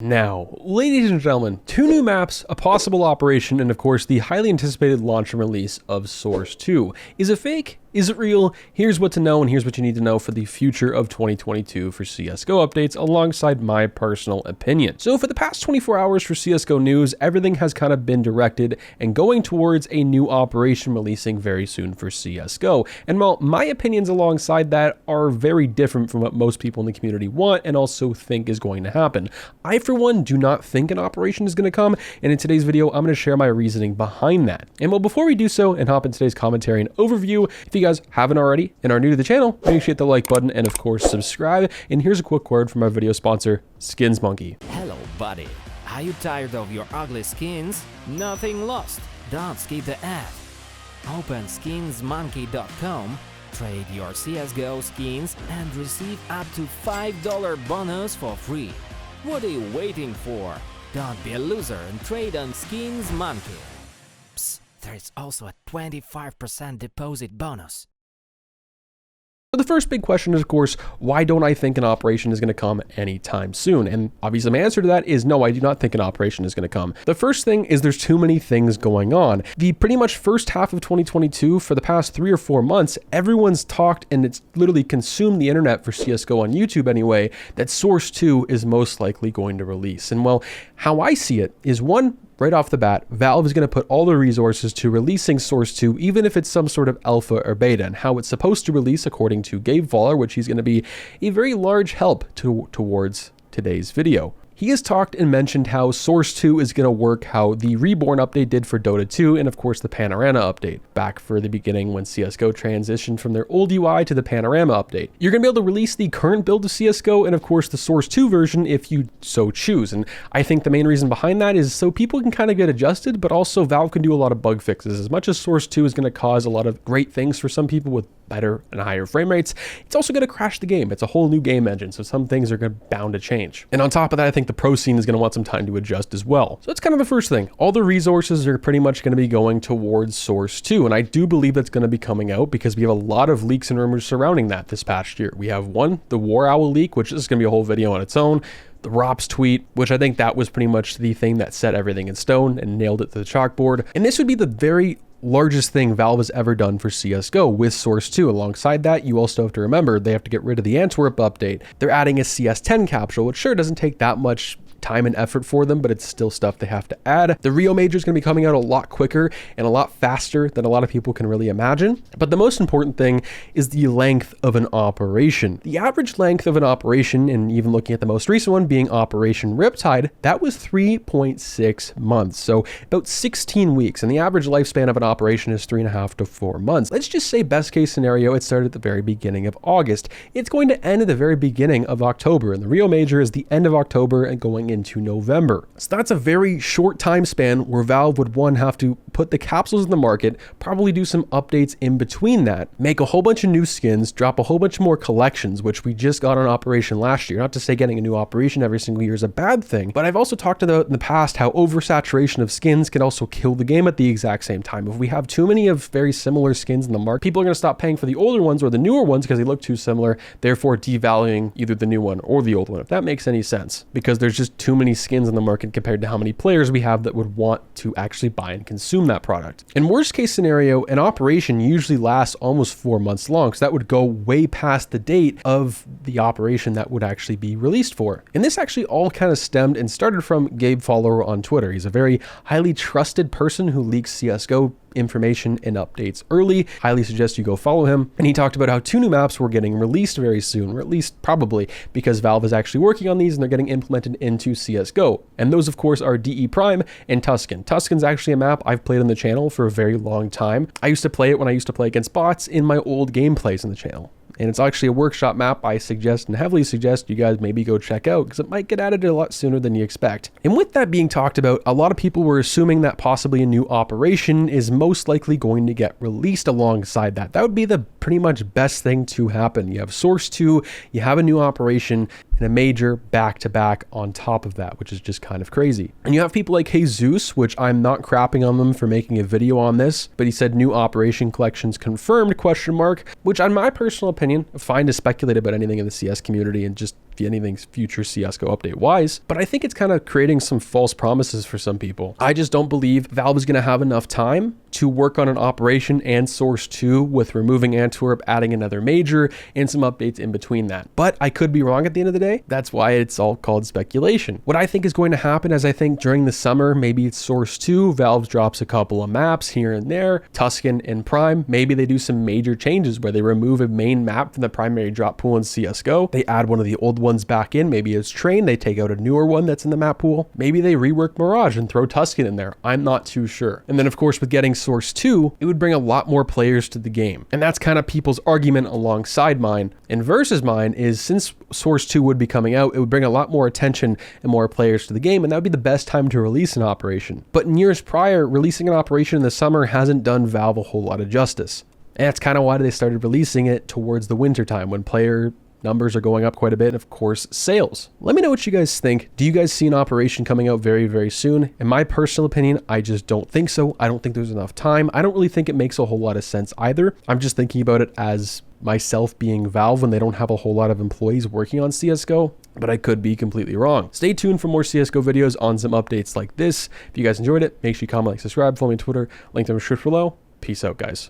Now, ladies and gentlemen, 2 new maps, a possible operation, and of course the highly anticipated launch and release of Source 2. Is it fake? Is it real? Here's what to know, and here's what you need to know for the future of 2022 for CSGO updates, alongside my personal opinion. So for the past 24 hours for CSGO news, everything has kind of been directed and going towards a new operation releasing very soon for CSGO. And while my opinions alongside that are very different from what most people in the community want and also think is going to happen, I for one do not think an operation is going to come, and in today's video I'm going to share my reasoning behind that. And well, before we do so and hop in today's commentary and overview, if you guys haven't already and are new to the channel, make sure you hit the like button and of course subscribe. And here's a quick word from our video sponsor, Skins Monkey. Hello buddy, are you tired of your ugly skins? Nothing lost, don't skip the ad. Open skinsmonkey.com, trade your CSGO skins and receive up to $5 bonus for free. What are you waiting for? Don't be a loser and trade on Skins Monkey. Psst, there is also a 25% deposit bonus. So the first big question is, of course, why don't I think an operation is going to come anytime soon? And obviously my answer to that is no, I do not think an operation is going to come. The first thing is there's too many things going on. The pretty much first half of 2022, for the past 3 or 4 months, everyone's talked and it's literally consumed the internet for CSGO on YouTube anyway, that Source 2 is most likely going to release. And well, how I see it is, one, right off the bat, Valve is going to put all the resources to releasing Source 2, even if it's some sort of alpha or beta, and how it's supposed to release according to Gabe Fowler, which he's going to be a very large help towards today's video. He has talked and mentioned how Source 2 is going to work how the Reborn update did for Dota 2 and of course the Panorama update, back for the beginning when CSGO transitioned from their old UI to the Panorama update. You're going to be able to release the current build of CSGO and of course the Source 2 version if you so choose. And I think the main reason behind that is so people can kind of get adjusted, but also Valve can do a lot of bug fixes. As much as Source 2 is going to cause a lot of great things for some people with better and higher frame rates, it's also going to crash the game. It's a whole new game engine, so some things are bound to change. And on top of that, I think the pro scene is going to want some time to adjust as well. So that's kind of the first thing. All the resources are pretty much going to be going towards Source 2, and I do believe that's going to be coming out because we have a lot of leaks and rumors surrounding that this past year. We have one, the War Owl leak, which is going to be a whole video on its own. The ROPS tweet, which I think that was pretty much the thing that set everything in stone and nailed it to the chalkboard. And this would be the very largest thing Valve has ever done for CSGO with Source 2. Alongside that, you also have to remember they have to get rid of the Antwerp update. They're adding a CS10 capsule, which sure doesn't take that much time and effort for them, but it's still stuff they have to add. The Rio Major is going to be coming out a lot quicker and a lot faster than a lot of people can really imagine. But the most important thing is the length of an operation. The average length of an operation, and even looking at the most recent one being Operation Riptide, that was 3.6 months. So about 16 weeks. And the average lifespan of an operation is 3.5 to 4 months. Let's just say best case scenario, it started at the very beginning of August. It's going to end at the very beginning of October. And the Rio Major is the end of October and going into November. So that's a very short time span where Valve would, one, have to put the capsules in the market, probably do some updates in between that, make a whole bunch of new skins, drop a whole bunch more collections, which we just got on Operation last year. Not to say getting a new operation every single year is a bad thing, but I've also talked about in the past how oversaturation of skins can also kill the game at the exact same time. If we have too many of very similar skins in the market, people are going to stop paying for the older ones or the newer ones because they look too similar, therefore devaluing either the new one or the old one, if that makes any sense, because there's just too many skins in the market compared to how many players we have that would want to actually buy and consume that product. In worst case scenario, an operation usually lasts almost 4 months long, so that would go way past the date of the operation that would actually be released for. And this actually all kind of stemmed and started from Gabe Fowler on Twitter. He's a very highly trusted person who leaks CSGO information and updates early. Highly suggest you go follow him. And he talked about how 2 new maps were getting released very soon, or at least probably because Valve is actually working on these and they're getting implemented into CSGO. And those of course are DE Prime and TUSCAN. TUSCAN's actually a map I've played on the channel for a very long time. I used to play it when I used to play against bots in my old gameplays on the channel. And it's actually a workshop map I suggest and heavily suggest you guys maybe go check out because it might get added a lot sooner than you expect. And with that being talked about, a lot of people were assuming that possibly a new operation is most likely going to get released alongside that. That would be the pretty much best thing to happen. You have Source 2, you have a new operation, and a major back-to-back on top of that, which is just kind of crazy. And you have people like Jesus, which I'm not crapping on them for making a video on this, but he said new operation collections confirmed, question mark, which on my personal opinion, fine to speculate about anything in the CS community and just anything future CSGO update wise, but I think it's kind of creating some false promises for some people. I just don't believe Valve is going to have enough time to work on an Operation and Source 2 with removing Antwerp, adding another major, and some updates in between that. But I could be wrong at the end of the day. That's why it's all called speculation. What I think is going to happen is I think during the summer, maybe it's Source 2, Valve drops a couple of maps here and there, TUSCAN and Prime, maybe they do some major changes where they remove a main map from the primary drop pool in CSGO, they add one of the old ones back in, maybe it's Train, they take out a newer one that's in the map pool, maybe they rework Mirage and throw TUSCAN in there. I'm not too sure. And then of course with getting Source 2, it would bring a lot more players to the game. And that's kind of people's argument alongside mine. And versus mine is since Source 2 would be coming out, it would bring a lot more attention and more players to the game, and that would be the best time to release an Operation. But in years prior, releasing an Operation in the summer hasn't done Valve a whole lot of justice. And that's kind of why they started releasing it towards the winter time when player numbers are going up quite a bit, and of course, sales. Let me know what you guys think. Do you guys see an Operation coming out very, very soon? In my personal opinion, I just don't think so. I don't think there's enough time. I don't really think it makes a whole lot of sense either. I'm just thinking about it as myself being Valve when they don't have a whole lot of employees working on CSGO, but I could be completely wrong. Stay tuned for more CSGO videos on some updates like this. If you guys enjoyed it, make sure you comment, like, subscribe, follow me on Twitter, link to the description below. Peace out, guys.